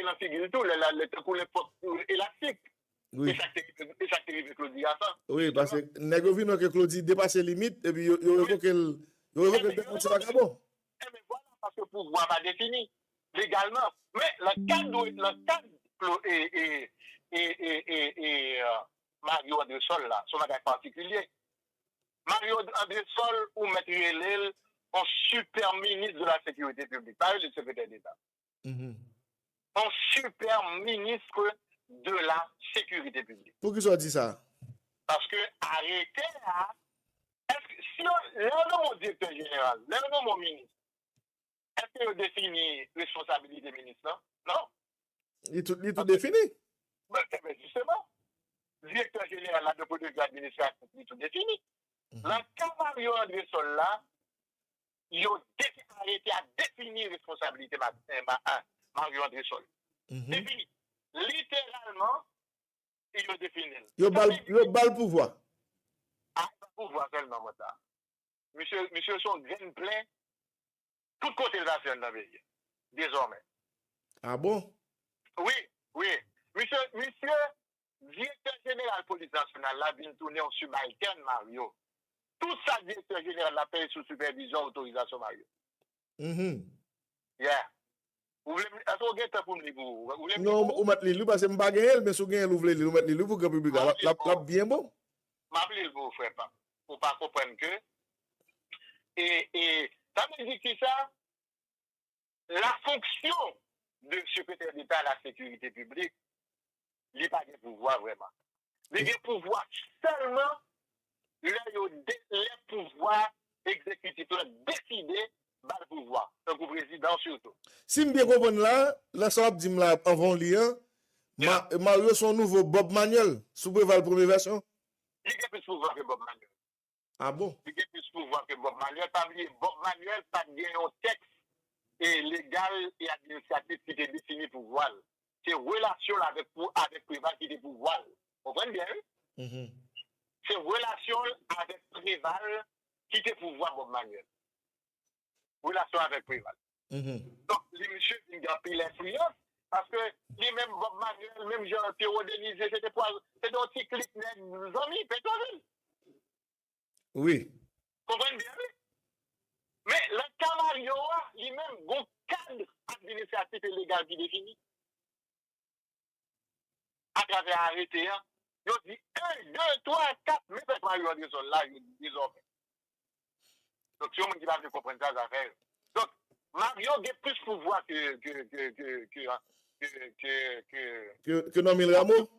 dans figure tout, le poste élastique. Oui. Et ça qui arrive avec Claudie à ça. Oui, parce que nèg yo vinn que Claudie dépasse limite et puis yo évoque le dénonce vagabond. Mais voilà, parce que le pouvoir pas défini légalement. Mais le cadre Mario André Sol là, son bagage particulier. Mario André Sol ou Maître Hélène, un super ministre de la sécurité publique, pas le secrétaire d'État. Un super ministre de la sécurité publique. Pour qui soit dit ça? Parce que arrêter là, est-ce que si on mon directeur général, mon ministre, est-ce que vous définit responsabilité ministre? Non. Il tout défini. Mais justement, directeur général de politique administrative, il tout défini. Dans le cas Mario André Sol là, il a arrêté à définir responsabilité Mario André Sol. Défini. Littéralement, il a défini. Il a bal pouvoir. Ah, pouvoir seulement, moi, ça. Monsieur, son grain plein, tout côté de la scène dans le pays, désormais. Ah bon? Oui. Monsieur, directeur général police nationale, là, vient tourner en subalterne, Mario. Tout ça, directeur général, la paye sous supervision, autorisation, Mario. Yeah. Est-ce que vous avez pour nous? Non, vous mettez l'île parce que je ne sais pas, mais si vous avez l'ouvrir, vous mettez l'île pour que le public la bien bon. M'appelez vous, frère, pour pas comprendre que. Et ça me dit que ça, la fonction de secrétaire d'État à la sécurité publique, il n'y a pas de pouvoir vraiment. Il y a des pouvoirs seulement les pouvoirs exécutifs décidés par le pouvoir, donc le président surtout. Si je bien comprends là, ça va dire là avant lien, Mario son nouveau Bob Manuel, sous la première version. Il y a plus de pouvoir que Bob Manuel. Ah bon? Il y a plus de pouvoir que Bob Manuel. Bob Manuel pas bien un texte légal et administratif qui est défini pour pouvoir. C'est relation avec Préval qui est pouvoir. Vous comprenez bien? C'est relation avec Préval qui est pouvoir Bob Manuel. Relation avec Préval. Donc, les messieurs, ils ont pris l'influence parce que les mêmes Bob Manuel, même Jean-Pierre Denise, c'était un petit clic des amis, Pétionville. Oui. Vous comprenez bien? Mais le Camario, lui-même, un cadre administratif et légal qui définit. À travers arrêté, il dit 1, 2, 3, 4, mais c'est Mario André Sol là, il dit désormais. Donc, si on me dit pas de comprendre ça, ça fait. Donc, Mario a plus de pouvoir que Nomil Rameau?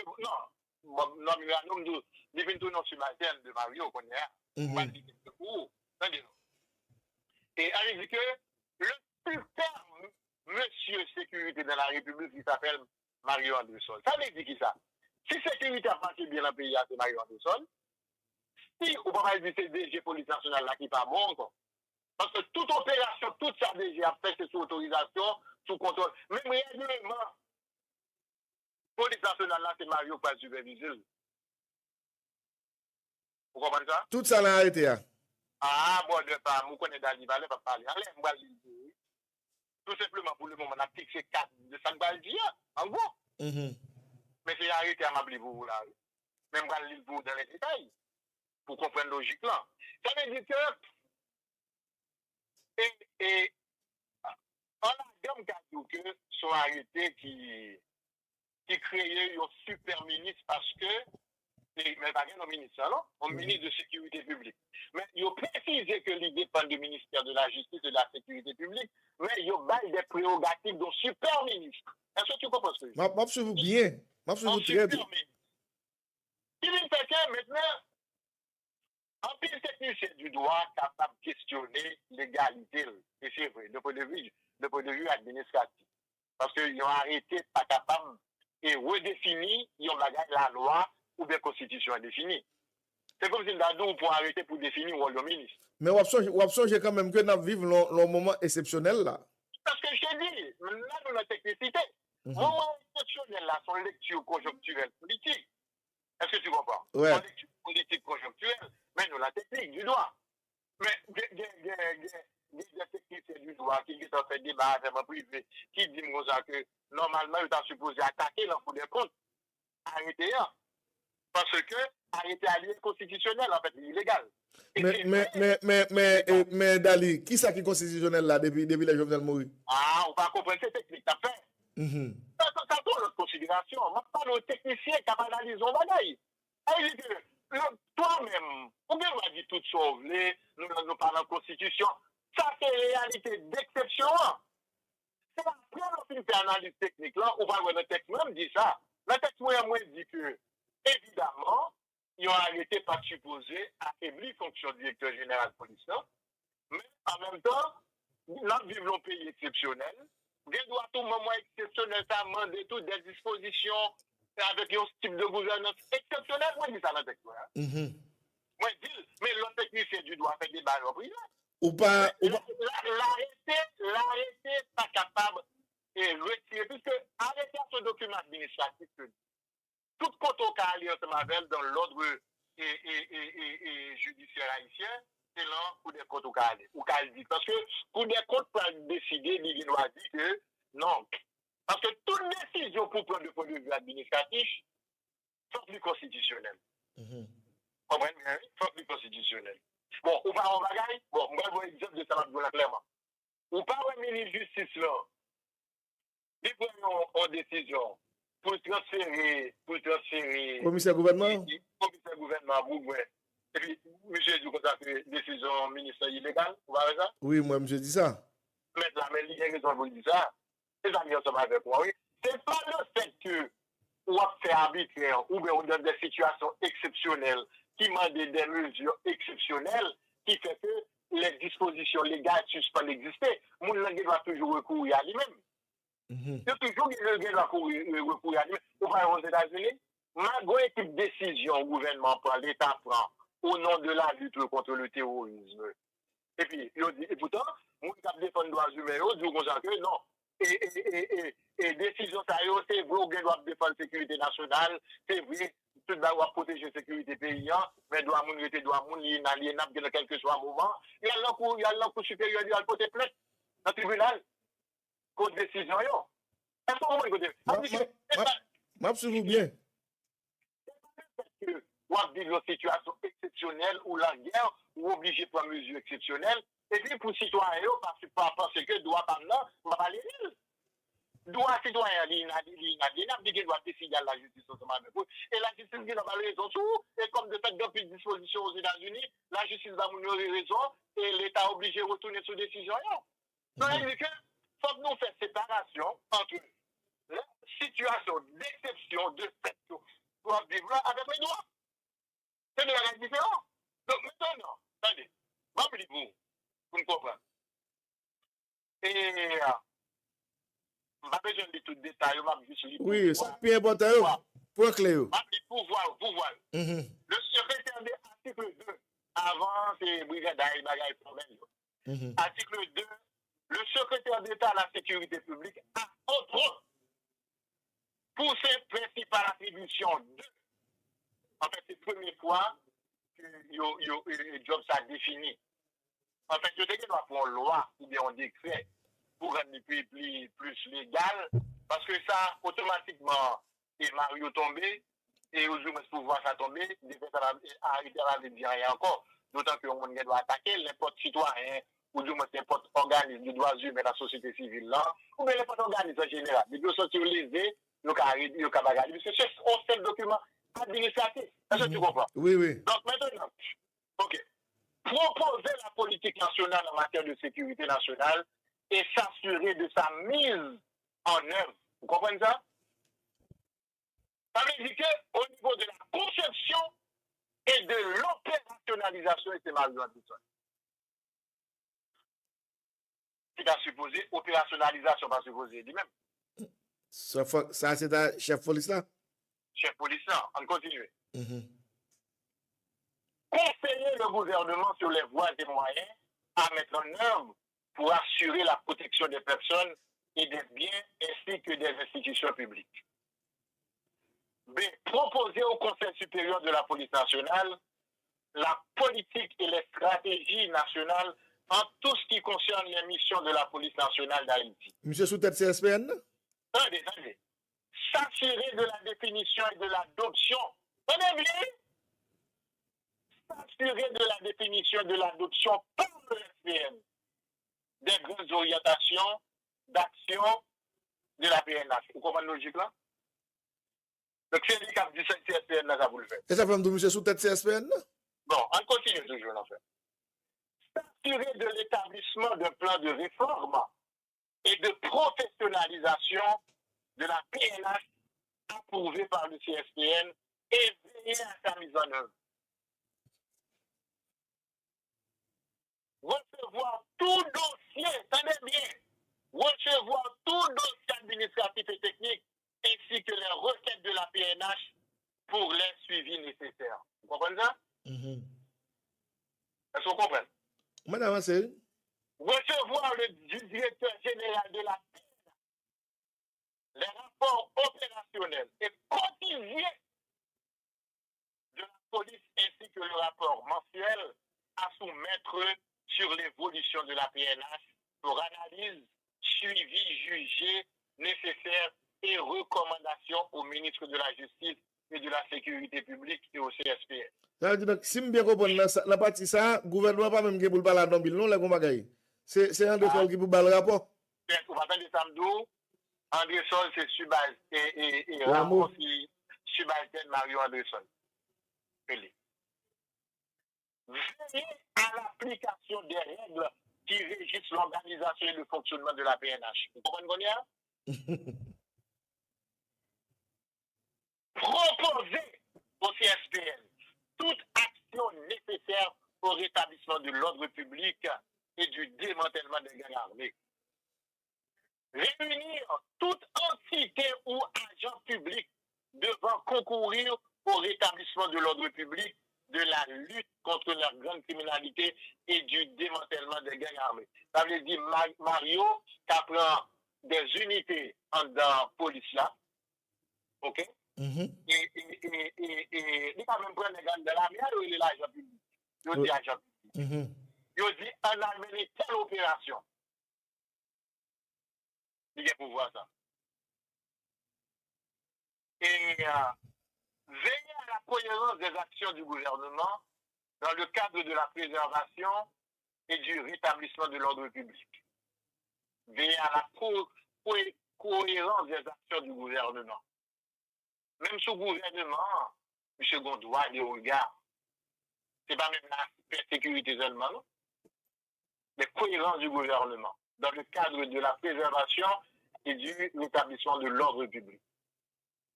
Non, Nomil Rameau, il vient tourner sur ma chaîne de Mario, qu'on est. Et elle dit que le super monsieur sécurité de la République qui s'appelle Mario André Sol. Ça veut dire qui ça? Si sécurité a marché bien dans le pays, c'est Mario André Sol. Si on va dire c'est DG police nationale là qui pas bon encore. Parce que toute opération, toute sa DG a fait sous autorisation, sous contrôle. Même règlement, police nationale là, c'est Mario qui va superviser. Vous comprenez ça? Tout ça l'a arrêté. Ah, bon, je ne sais pas, je connais Dali Balé, pas parler. Allez, je vais le dire. Tout simplement pour le moment, on a fixé 4 de 5 balles d'hier, en gros. Mais c'est arrêté à m'appeler pour là. Même je vais le dire dans les détails, pour comprendre la logique là. Ça veut dire que, et on a gamme que sont arrêtés qui créaient un super ministre parce que, mais pas un ministre, non? Un ministre de sécurité publique. Mais il a précisé que l'idée dépend du ministère de la Justice et de la Sécurité publique, mais il y a des prérogatives d'un super ministre. Est-ce que tu comprends ce que je dis? M'absolu bien. M'absolu très bien. Il vient fait que maintenant, un pile technicien du droit capable de questionner l'égalité, et c'est vrai, de point de vue administratif. Parce qu'ils ont arrêté, pas capable, et redéfini, ils ont bagagé la loi ou bien constitution indéfinie. C'est comme si nous pour arrêter pour définir le ministre. Mais option, j'ai quand même que nous vivons le moment exceptionnel là. Parce que je te dis, là, nous avons technicité. Le moment exceptionnel là, son lecture conjoncturelle politique. Est-ce que tu comprends? Ouais. Son lecture politique conjoncturelle, mais nous la technique du droit. Mais des techniciens du droit qui ont fait débat avec un privé qui dit que normalement, il est supposé attaquer dans le des comptes, arrêter, parce que arrêter allié constitutionnel, en fait, illégal. Mais Dali, qui ça qui est constitutionnel là depuis les Jovenel Moïse? Ah, on va comprendre cette technique, t'as fait. Ça tourne notre considération. On va pas nos techniciens qui analysent nos bagailles. Toi-même, on va dire toutes choses, nous parlons de constitution. Ça, c'est une réalité d'exception. C'est après on fait une analyse technique là, on va voir le texte même dit ça. Le texte moi dit que, évidemment, ils ont arrêté par supposer affaiblir la fonction du directeur général de police, mais en même temps, nous vivons un pays exceptionnel. Il doit tout moment exceptionnel, ça demande tout des dispositions avec un type de gouvernance exceptionnel. Moi, je dis ça dans le texte. Moi, je dis, mais l'autre technicien du droit fait des balles en privé. Ou pas. L'arrêté pas capable de retirer, puisque arrêter ce document administratif, tout compte au cas dans l'ordre judiciaire haïtien, c'est là où des comptes au cas dit. Parce que pour des comptes pour décider, il doit dire que non. Parce que toute décision pour prendre le point de vue administratif, faut plus constitutionnel. Comprenez bien? Faut plus constitutionnel. Bon, on va en bagaille. Bon, on va voir l'exemple de ça clairement. On parle de ministre de justice là. Il prend une décision pour transférer. Commissaire gouvernement? Commissaire gouvernement, vous, et puis, monsieur dit que décision ministre illégale, vous voyez ça? Oui, moi, monsieur dit ça. Maintenant, mais il y a raison pour dire ça. Les amis ensemble avec moi, oui. C'est pas le fait que on fait arbitraire ou bien on donne des situations exceptionnelles qui demandent des mesures exceptionnelles qui fait que les dispositions légales suspendent d'exister. Mon langue doit toujours recourir à lui-même. Il y a toujours qui doit recourir à lui-même. Vous voyez aux États-Unis, malgré toute décision le gouvernement prend, l'État prend au nom de la lutte contre le terrorisme. Et puis, et pourtant, nous qui défendons les droits humains, nous disons que non. Et décision ça c'est vrai qu'on doit défendre la sécurité nationale, c'est vrai tout doit protéger la sécurité paysan, mais doit moun rester doit moun inaliénable dans quel que soit moment. Il y a l'encours supérieur il a porter plainte dans le tribunal contre décision yo. Est-ce que vous comprenez? M'absolue bien. Ou à vivre une situation exceptionnelle ou la guerre ou obligé de prendre mesures exceptionnelles. Et puis pour citoyens, parce que droit par là, on va pas les lire. Droit citoyen, il doit décider à la justice automatiquement. Et la justice qui n'a pas raison tout. Et comme de fait, depuis une disposition aux États-Unis, la justice va nous raison et l'État est obligé de retourner sur décision. Donc, il dit que faut que nous fassions séparation entre la situation d'exception de fait pour vivre avec les droits. C'est des règles différentes. Donc maintenant, attendez, je vais vous dire pour me comprendre. Et je n'ai pas besoin de tout le détail, oui, c'est bien important. Point clé. Pouvoir. Le secrétaire de l'article 2, avant c'est brigade bagaille problème. Article 2, le secrétaire d'État à la sécurité publique a entre autres pour ses principales attributions de. En fait, c'est la première fois que le job ça défini. En fait, je sais qu'il doit prendre une loi ou bien un décret pour rendre plus légal, parce que ça, automatiquement, et Mario tombé, et aujourd'hui, le pouvoir ça tombé, des fois, ça ne dire rien encore. D'autant que on doit attaquer n'importe citoyen, ou du moins n'importe organisme de droits humains de la société civile là, ou bien n'importe organisme en général. Mais de sortir lésé, le cas bagarre. C'est un seul document administratif. Est-ce que tu comprends? Oui. Donc maintenant, ok. Proposer la politique nationale en matière de sécurité nationale et s'assurer de sa mise en œuvre. Vous comprenez ça? Ça veut dire qu'au niveau de la conception et de l'opérationnalisation, c'est mal dans tout ça. C'est à supposer, opérationnalisation va supposer lui-même. Ça, c'est un chef police là? Chef police là, on continue. Conseiller le gouvernement sur les voies et moyens à mettre en œuvre pour assurer la protection des personnes et des biens ainsi que des institutions publiques. B. Proposer au Conseil supérieur de la police nationale la politique et les stratégies nationales en tout ce qui concerne les missions de la police nationale d'Haïti. Monsieur sous tête CSPN? Attendez. S'assurer de la définition et de l'adoption. Tenez bien. S'assurer de la définition et de l'adoption par le SPN des grandes orientations d'action de la PNH. Vous comprenez la logique là? Donc c'est le cap du CSPN là, ça vous le faites. Et ça fait monsieur sous tête CSPN? Bon, on continue toujours en fait. S'assurer de l'établissement d'un plan de réforme et de professionnalisation de la PNH approuvé par le CSPN et veiller à sa mise en œuvre. Recevoir tout dossier, tenez bien, recevoir tout dossier administratif et technique ainsi que les requêtes de la PNH pour les suivis nécessaires. Vous comprenez ça? Est-ce que vous comprenez? Madame, c'est. Recevoir du directeur général de la PNH les rapports opérationnels et quotidiens de la police ainsi que le rapport mensuel à soumettre sur l'évolution de la PNH pour analyse, suivi, jugé, nécessaire et recommandations au ministre de la Justice et de la Sécurité publique et au CSPN. Ça veut dire donc, si je bien comprendre la partie ça, le gouvernement pas même qui pour parler dans bilan, les combats. C'est André Sol qui pour parler le rapport. Vous m'appelez Samdou, André Sol c'est Subal et Rameau aussi subalterne Mario André Sol. Veiller à l'application des règles qui régissent l'organisation et le fonctionnement de la PNH. Vous comprenez bien? Proposer au CSPN toute action nécessaire au rétablissement de l'ordre public et du démantèlement des gangs armés. Réunir toute entité ou agent public devant concourir au rétablissement de l'ordre public, de la lutte contre la grande criminalité et du démantèlement des gangs armés. Ça veut dire Mario qui prend des unités dans la police là, ok? Et il va même prendre les gangs de l'armée, il est l'agent public. Il dit agent public. Il dit on a mené telle opération. Il est pour voir ça. Et veiller à la cohérence des actions du gouvernement dans le cadre de la préservation et du rétablissement de l'ordre public. Veiller à la cohérence des actions du gouvernement. Même ce gouvernement, M. Gondouin, des regards, ce n'est pas même la sécurité seulement, non? Mais cohérence du gouvernement dans le cadre de la préservation et du rétablissement de l'ordre public.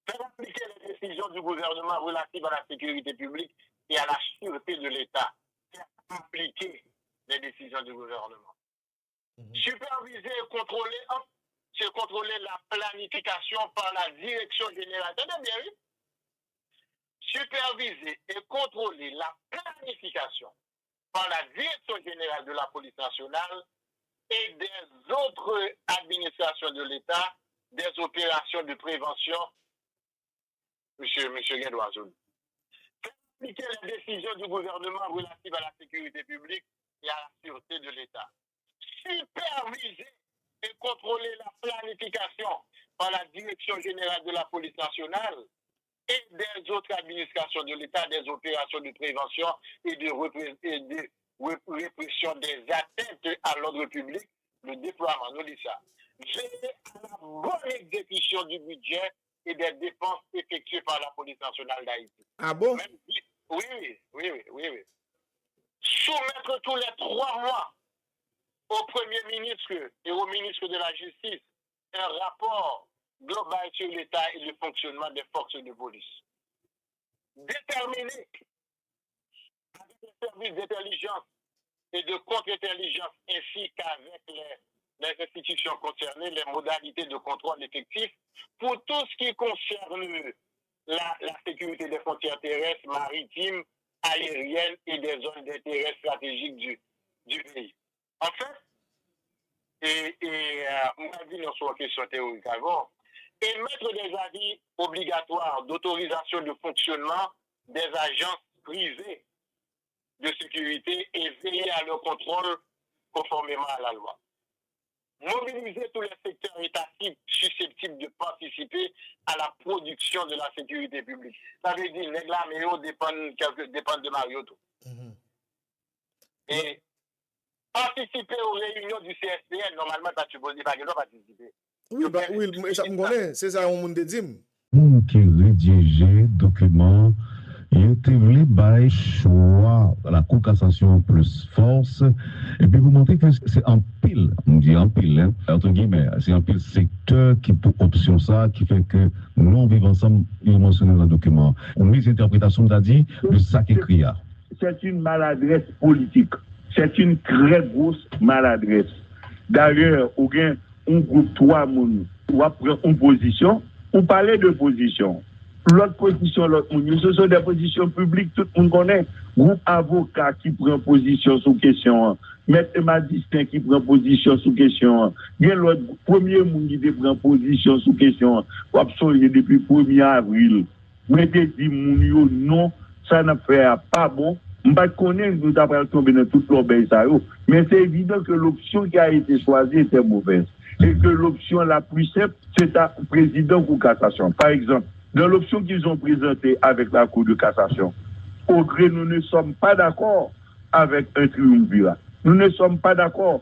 Faire appliquer les décisions du gouvernement relatives à la sécurité publique et à la sûreté de l'État. Faire appliquer les décisions du gouvernement. Superviser et contrôler, c'est contrôler la planification par la direction générale. Tenez bien, oui? Superviser et contrôler la planification par la direction générale de la police nationale et des autres administrations de l'État, des opérations de prévention. Monsieur Guédoiseau. Appliquer les décisions du gouvernement relatives à la sécurité publique et à la sûreté de l'État. Superviser et contrôler la planification par la direction générale de la police nationale et des autres administrations de l'État, des opérations de prévention et de répression des atteintes à l'ordre public, le déploiement, nous dit ça. Veiller à la bonne exécution du budget et des dépenses effectuées par la police nationale d'Haïti. Ah bon? Oui. Soumettre tous les 3 mois au Premier ministre et au ministre de la Justice un rapport global sur l'État et le fonctionnement des forces de police. Déterminer avec les services d'intelligence et de contre-intelligence ainsi qu'avec les institutions concernées les modalités de contrôle effectif pour tout ce qui concerne la sécurité des frontières terrestres, maritimes, aériennes et des zones d'intérêt stratégique du pays. En fait, on a dit dans son question théorique avant, émettre des avis obligatoires d'autorisation de fonctionnement des agences privées de sécurité et veiller à leur contrôle conformément à la loi. Mobiliser tous les secteurs étatiques susceptibles de participer à la production de la sécurité publique. Ça veut dire que la Méo dépendent de Mario. Et participer aux réunions du CSPN, normalement, tu peux dire pas que participer. Oui, oui, ça me connaît, c'est ça on me dit. Qui rédigeait document, il était voulu by choix la Cour cassation plus force, et puis vous montrez que c'est en pile, on dit en pile, hein, entre guillemets, c'est en pile secteur qui pour option ça, qui fait que nous on vit ensemble, il mentionné dans le document. On met cette interprétation dit de ça qui écrit. C'est une maladresse politique. C'est une très grosse maladresse. D'ailleurs, au gain, on groupe 3 moun, ou après une position, on parlait de position. L'autre position, l'autre moun, ce sont des positions publiques, tout le monde connaît. Groupe avocat qui prend position sur question, maître magistrat qui prend position sur question, bien l'autre premier moun qui prend position sur question, ou absolument depuis 1er avril. Mettez dit moun yo non, ça n'a fait pas bon. Je ne connais pas nous avons tombé dans toute l'obéissance, mais c'est évident que l'option qui a été choisie était mauvaise. Et que l'option la plus simple, c'est un président ou cassation. Par exemple, dans l'option qu'ils ont présentée avec la Cour de cassation, au gré, nous ne sommes pas d'accord avec un triumvirat. Nous ne sommes pas d'accord